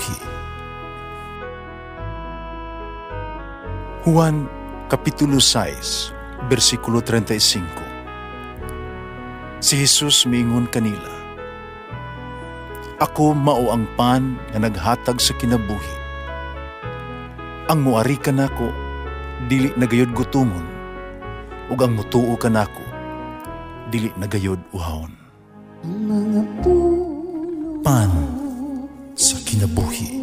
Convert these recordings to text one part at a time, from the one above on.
kinabuhi. Juan Kapitulo 6, versikulo 35. Si Jesus miingon kanila, "Ako mao ang pan nga naghatag sa kinabuhi. Ang muari kanako dili nagayod gutomon, ug ang mutuo kanako dili nagayod uhawon." Pan sa kinabuhi.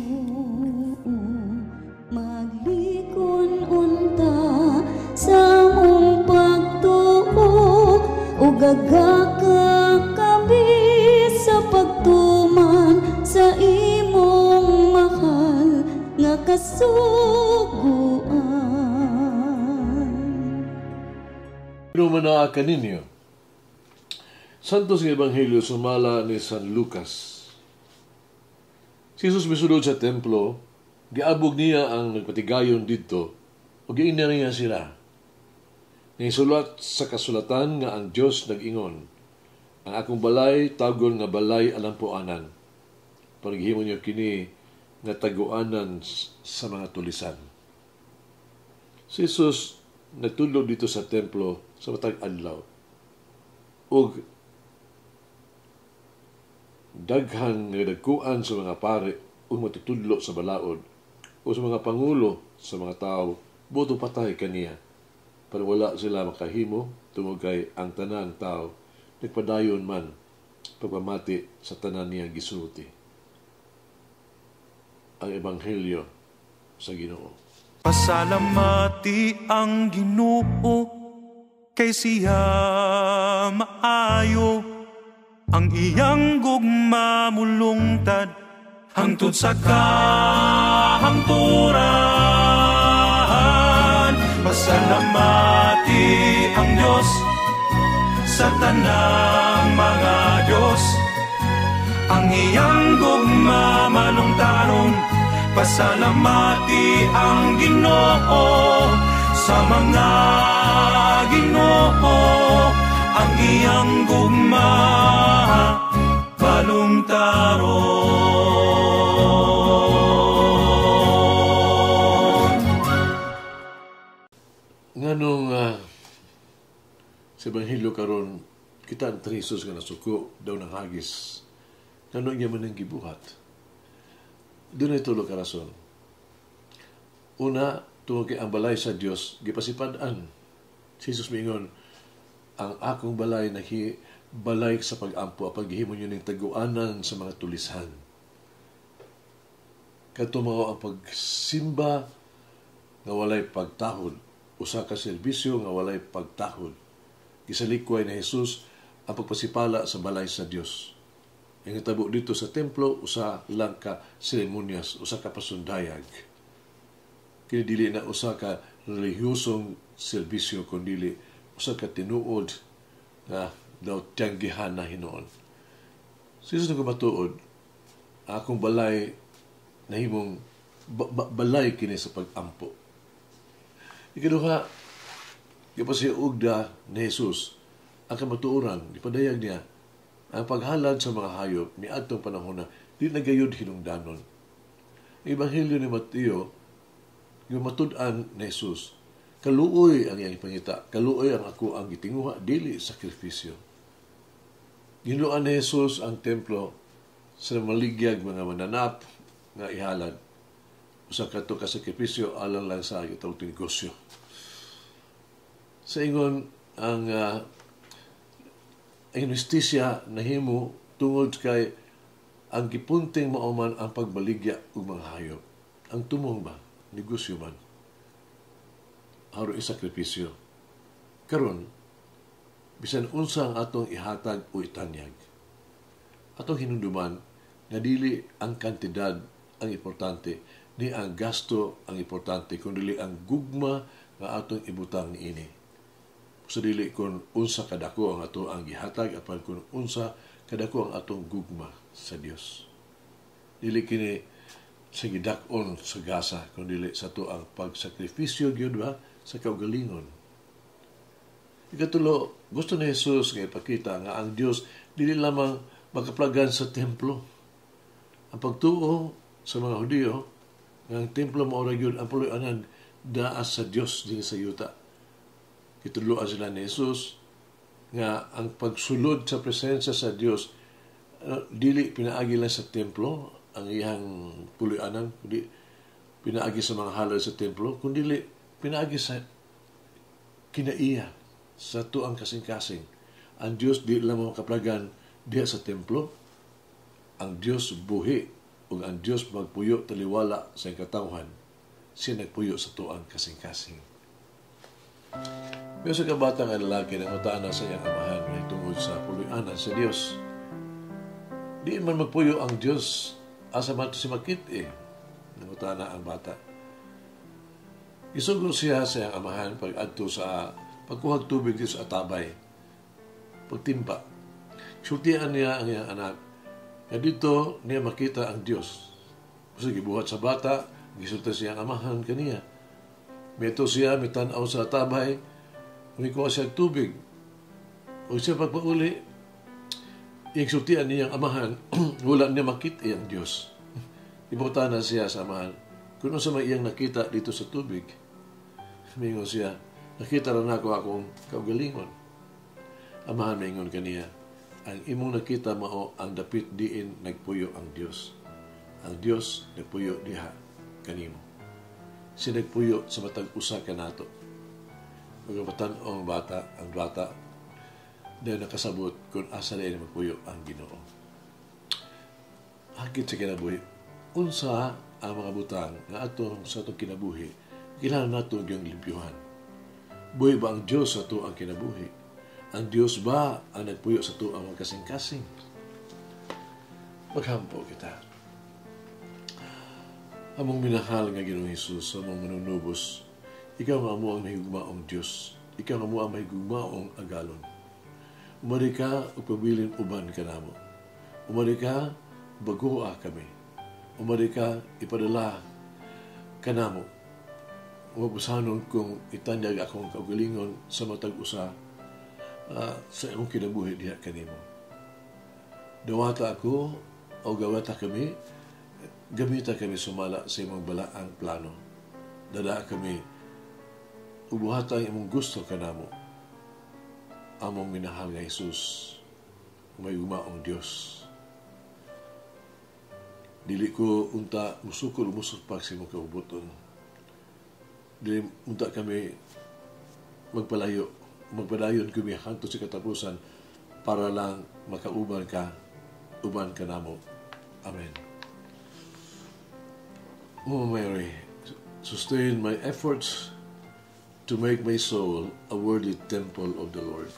Maglikon unta sa mong pagtuo, ug gagaka kami sa pagtuman sa imong mahal nga kasuguan. Pinumana kaninyo Santos ng Ebanghelyo sumala ni San Lucas. Si Jesus misulod sa templo, giabog niya ang nagpatigayon dito o giina niya sila. Nisulat sa kasulatan nga ang Diyos nag-ingon, "Ang akong balay tagon nga balay alampuanan. Paghimo niyo kini nga taguanan sa mga tulisan." Si Jesus nagtudlo dito sa templo sa matag adlaw. Ug daghan nga dagkuan sa mga pare o matutudlo sa balaod o sa mga pangulo sa mga tao boto patay kaniya para wala sila makahimo tungod kay ang tanang tao nagpadayon man pagpamati sa tanan niya gisulti. Ang Ebanghelyo sa Ginoo. Pasalamati ang Ginoo kay siya maayo. Ang iyang gugma mulungtad hangtod sa kahangturan. Pasalamati ang Diyos sa tanang mga Diyos. Ang iyang gugma malungtaron. Pasalamati ang Ginoo sa mga Ginoo. Ang iyang gugma balungtaron. Nganong sa Ebanghelyo karon kita ang Jesus nga nasuko daw ng hagis. Nganong niya man ang gibuhat? Doon ay tulo ka rason. Una, tungkol kay ang balay sa Diyos, gipasipadaan. Si Jesus mingon, "Ang akong balay balay sa pag-ampo, paghihimo niyo ng taguanan sa mga tulisan." Kadto mao ang pagsimba nga walay pagtahod, usa ka serbisyo nga walay pagtahod. Gisalikway na Jesus ang pagpasipala sa balay sa Dios. Ang itabo dito sa templo, usa lang ka seremonyas, usa ka pasundayag. Kini dili na usa ka relihiyosong serbisyo, kundi usa ka tinuod na daw tiyanggihan na hinoon. So, Jesus na kumatuod, akong balay na himong balay kini sa pag-ampo. Ikaduha, ipasiugda ni Jesus ang kamatuoran, ipadayag niya, ang paghalad sa mga hayop ni adtong panahon na di nagayod hinungdanon. Ebanghelyo ni Mateo, yung matud-an ni Jesus, kaluoy ang iyang ipangita, kaluoy ang ako ang gitinguha, dili sakripisyo. Ginuan ni Jesus ang templo sa maligyag mga mananap nga ihalad. Usa kadto ka sakripisyo alang lang sa itong negosyo. Sa ingon ang justisya nahimo tungod kay ang gipunting mao man ang pagbaligya og mga hayop. Ang tumong ba negosyo man aron isakripisyo. Karon bisan unsa ang atong ihatag o itanyag, atong hinumduman nga dili ang kantidad ang importante, ni ang gasto ang importante, kundi ang gugma nga atong ibutang niini. So dili kung unsa kadako ang ato ang gihatag apan kung unsa kadako ang atong gugma sa Dios. Dili kini sa gidak-on sa gasa, kundi sa to ang pagsakripisyo gyud ba sa kaugalingon. Ikatulo, gusto ni Jesus nga ipakita nga ang Dios dili lamang makaplagan sa templo. Ang pagtuo sa mga Hudiyo nga ang templo mao ra gyud ang puloy-anan daas sa Dios dinhi sa yuta. Kitudloan sila ni Jesus nga ang pagsulod sa presensya sa Dios dili pinaagi lang sa templo ang iyang puloy-anan, kundi pinaagi sa mga halal sa templo, kundi pinaagi sa kinaiya sa tuang kasing-kasing. Ang Dios di lamang kaplagan diha sa templo. Ang Dios buhi ug ang Dios magpuyo taliwala sa katawhan. Siya nagpuyo sa tuang kasing-kasing. Pero sa kabata nga lalaki na utaan na sa iyang amahan ngay tungod sa puloy-anan sa Dios. Di man magpuyo ang Dios asa man si makit nangutaan na ang bata. Isugod siya sa iyang amahan pag-adto sa pagkuhag tubig dito sa atabay. Pagtimpa. Sultian niya ang iyang anak. Kaya dito niya makita ang Diyos. Kasi gibuhat sa bata, gisulta siya ang amahan kaniya. Mito siya, mitanaw sa atabay, umikuha siya tubig. O siya pagpauli, isultian niya ang amahan, wala niya makita ang Diyos. Ibutan na siya sa amahan. Kung sa may iyang nakita dito sa tubig, mingon siya, nakita rin ako akong kaugalingon. Amahan mingon kaniya, ang imong nakita mao ang dapit diin nagpuyo ang Dios. Ang Dios nagpuyo diha kanimo. Si nagpuyo sa matag usa kanato. Magpatan-ong bata, ang bata dahil nakasabot kung asa na magpuyo ang Ginoo. Hakit sa kinabuhi, unsa ang mga butang nga atong sa atong kinabuhi, kailangan nato yung limpyuhan. Buhay ba ang Diyos sa ito ang kinabuhi? Ang Diyos ba ang nagpuyo sa ito ang magkasing-kasing? Maghampo kita. Among minahal nga Ginoong Hesus, among manunubos, ikaw nga mo ang mahigugmaong Diyos. Ikaw nga mo ang mahigugmaong agalon. Umari ka o pabilin uban ka namo. Umari ka, bagoa kami. Umari ka, ipadala ka namo. Umabusanon kung itanyag akong kaugalingon sa matag usa sa akong kinabuhi diha kanimo. Dawata ako o gawata kami, gamita kami sumala sa imong balaang plano. Dada kami, ubuhata ang imong gusto kanamo. Among minahal nga Jesus, may umaong Diyos. Dili ko unta musukol umusukpak sa imong kaubuton. Dili unta kami magpadayon kami hangtod sa katapusan para lang makauban ka, uban ka namo. Amen. O Mary, sustain my efforts to make my soul a worthy temple of the Lord.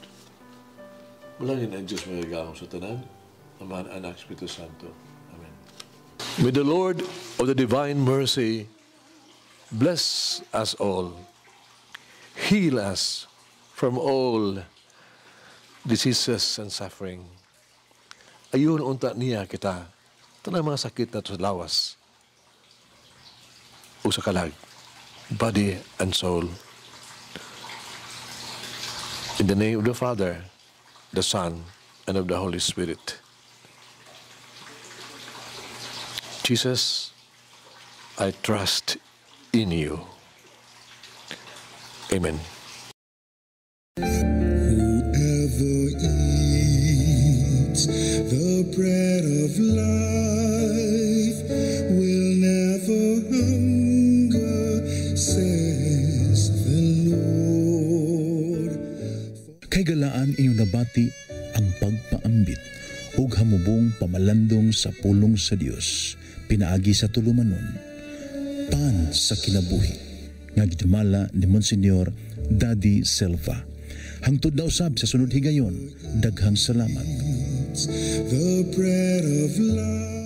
Malangin ang Diyos magagawang sa tanan, Amahan, Anak, Espiritu Santo. Amen. May the Lord of the divine mercy bless us all, heal us from all diseases and suffering. Ayun unta niya kita, tanang mga sakit na sa lawas, o sa kalag, body and soul. In the name of the Father, the Son, and of the Holy Spirit. Jesus, I trust in you. Amen. Whoever eats the bread of life will never hunger, says the Lord. Kay galaan inyong nabati ang pagpaambit ug hamubong pamalandong sa pulong sa Dios pinaagi sa tulumanon pan sa kinabuhi nga gidumala ni Monsignor Daddy Silva. Hangtod na usab sa sunod higayon, daghang salamat. The bread of life.